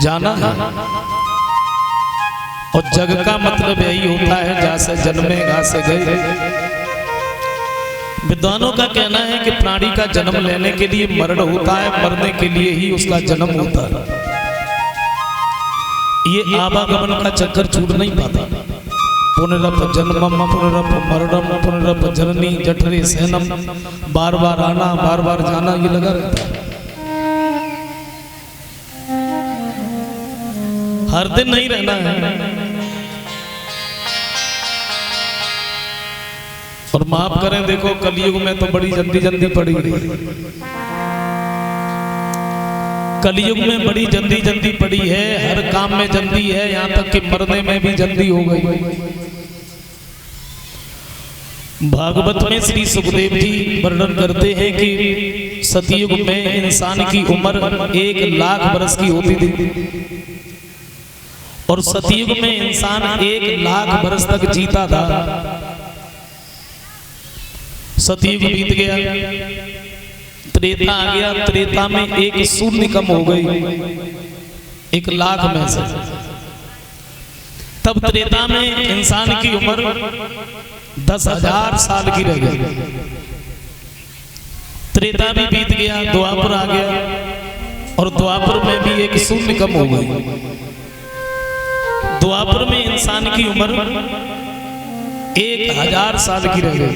जाना है। और जग का मतलब यही होता है, जहाँ से जन्मे घा से गए। विद्वानों का कहना है कि प्राणी का जन्म लेने के लिए मरण होता है, मरने के लिए ही उसका जन्म होता है। ये आवागमन का चक्कर छूट नहीं पाता। पुनरप जन्मम पुनरप मरणम पुनरप जननी जठरे सहनम, बार बार आना बार बार जाना, ये लगा रहता है। हर दिन नहीं रहना है। और माफ करें, देखो कलयुग में तो बड़ी जल्दी जल्दी पड़ी है। कलयुग में बड़ी जल्दी जल्दी पड़ी है, हर काम में जल्दी है, यहाँ तक कि मरने में भी जल्दी हो गई। भागवत में श्री सुखदेव जी वर्णन करते हैं कि सतयुग में इंसान की उम्र 1,00,000 वर्ष की होती थी, और सतयुग में इंसान 1,00,000 वर्ष तक जीता था। सतयुग बीत गया, त्रेता आ गया, त्रेता में एक शून्य कम हो गई 1,00,000 में से। तब त्रेता में इंसान की उम्र 10,000 साल की रह गई। त्रेता भी बीत गया, द्वापर आ गया, और द्वापर में भी एक शून्य कम हो गई। द्वापर में इंसान की उम्र 1,000 साल की रह गई।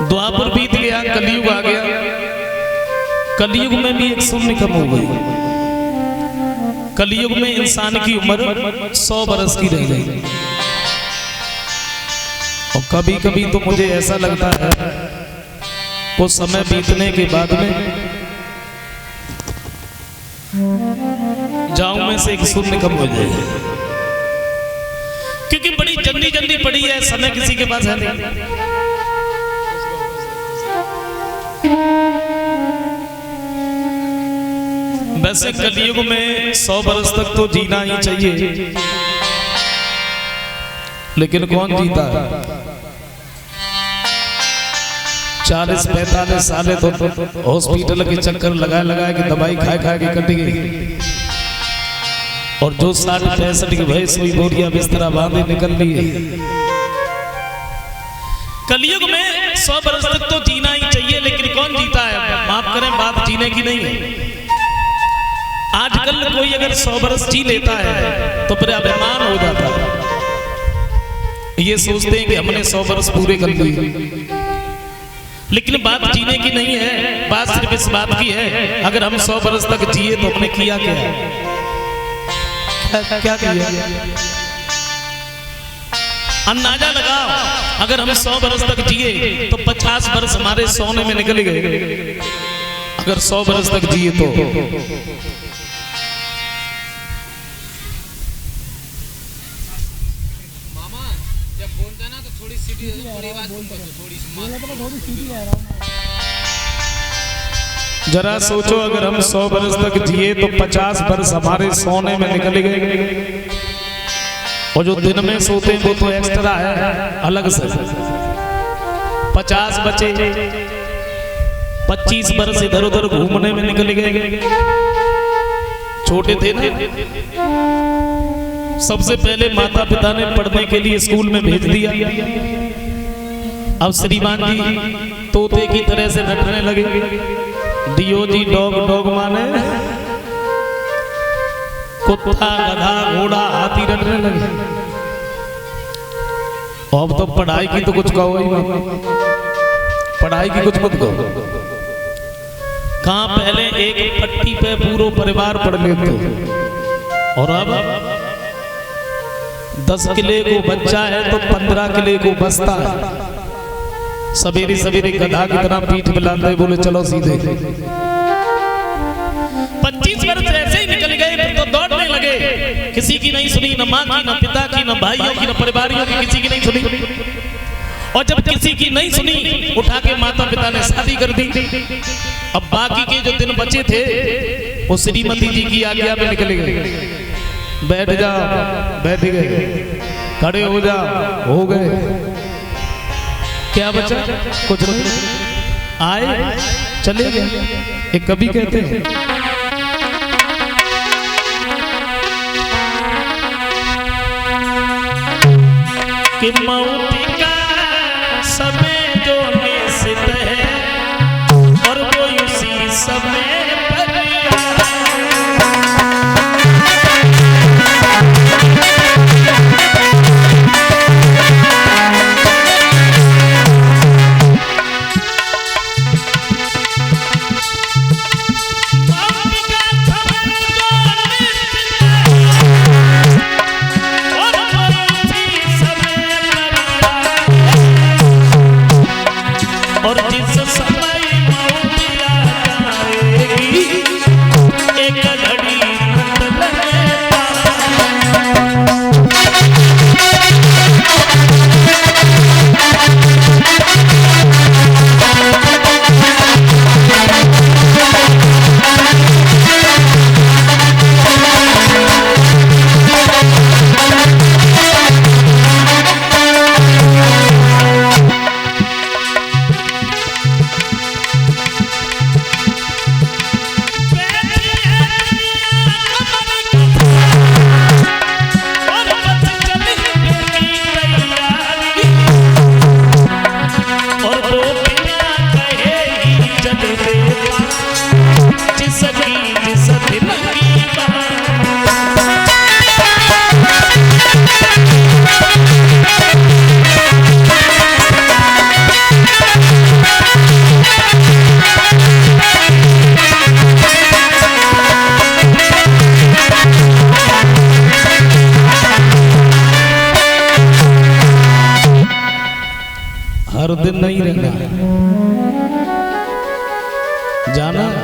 द्वापर बीत गया, कलयुग आ गया, कलयुग में भी एक शून्य कम हो गई। कलयुग में इंसान की उम्र 100 वर्ष की रह गई। और कभी कभी तो मुझे ऐसा लगता है वो समय बीतने के बाद में जाऊं में से एक शून्य कम हो जाए, क्योंकि बड़ी जल्दी जल्दी पड़ी है, समय किसी के पास है नहीं। वैसे कलयुग में 100 वर्ष तक तो जीना ही चाहिए, लेकिन कौन जीता है? 40-45 साल तो हॉस्पिटल के चक्कर लगा लगा के दवाई खा खा के कट गई, और जो 60-65 की भैंस हुई बोरिया बिस्तरा बांधे निकल लिए। कलयुग में 100 वर्ष तक तो जीना ही चाहिए, लेकिन कौन जीता है? माफ करें, बात जीने की नहीं है। आजकल कोई अगर 100 वर्ष जी लेता है तो फिर अभिमान हो जाता है। ये सोचते हैं कि हमने 100 वर्ष पूरे कर लिए, लेकिन बात जीने की नहीं है। बात सिर्फ इस बात की है, अगर हम 100 वर्ष तक जिए तो हमने किया क्या? क्या किया? अंदाजा लगाओ, अगर हम 100 वर्ष तक जिए तो 50 वर्ष हमारे सोने में निकल गए। अगर 100 वर्ष तक जिए तो जरा सोचो, अगर हम 100 वर्ष तक जिए तो 50 वर्ष हमारे सोने में निकल गए, और जो दिन में सोते हैं वो तो एक्स्ट्रा है अलग से। 50 बचे, 25 वर्ष इधर उधर घूमने में निकल गए। छोटे थे ना, सबसे पहले माता पिता ने पढ़ने के लिए स्कूल में भेज दिया। अब श्रीमान जी तोते की तरह से नटने लगे। दियो जी डॉग, डॉग माने कुत्ता, गधा, घोड़ा, हाथी रटने लगे। अब तो पढ़ाई की तो कुछ कहो ही मत, पढ़ाई की कुछ मत कहो। कहाँ पहले एक पट्टी पे पूरा परिवार पढ़ लेते, और अब 10 किले को बच्चा है तो 15 किले को बसता है। सवेरे सवेरे गधा की तरह पीठ मिलाते बोले चलो सीधे। 25 वर्ष ऐसे ही निकल गए तो दौड़ने लगे। किसी की नहीं सुनी, न माँ की, न पिता की, न भाइयों की, न परिवारियों की, किसी की नहीं सुनी। और जब किसी की नहीं सुनी, उठा के माता पिता ने शादी कर दी। अब बाकी के जो दिन बचे थे वो श्रीमती जी की आज्ञा में निकल गए। बैठ जाओ, बैठ गए, खड़े हो जाओ, हो गए। क्या बचा? कुछ नहीं, आए चले गए। एक कवि कहते हैं कि मौत का समय जो निश्चित है और वो उसी समय पर और जिस समय मौत आ जाएगी एक घड़ी हर दिन नहीं रहना, जाना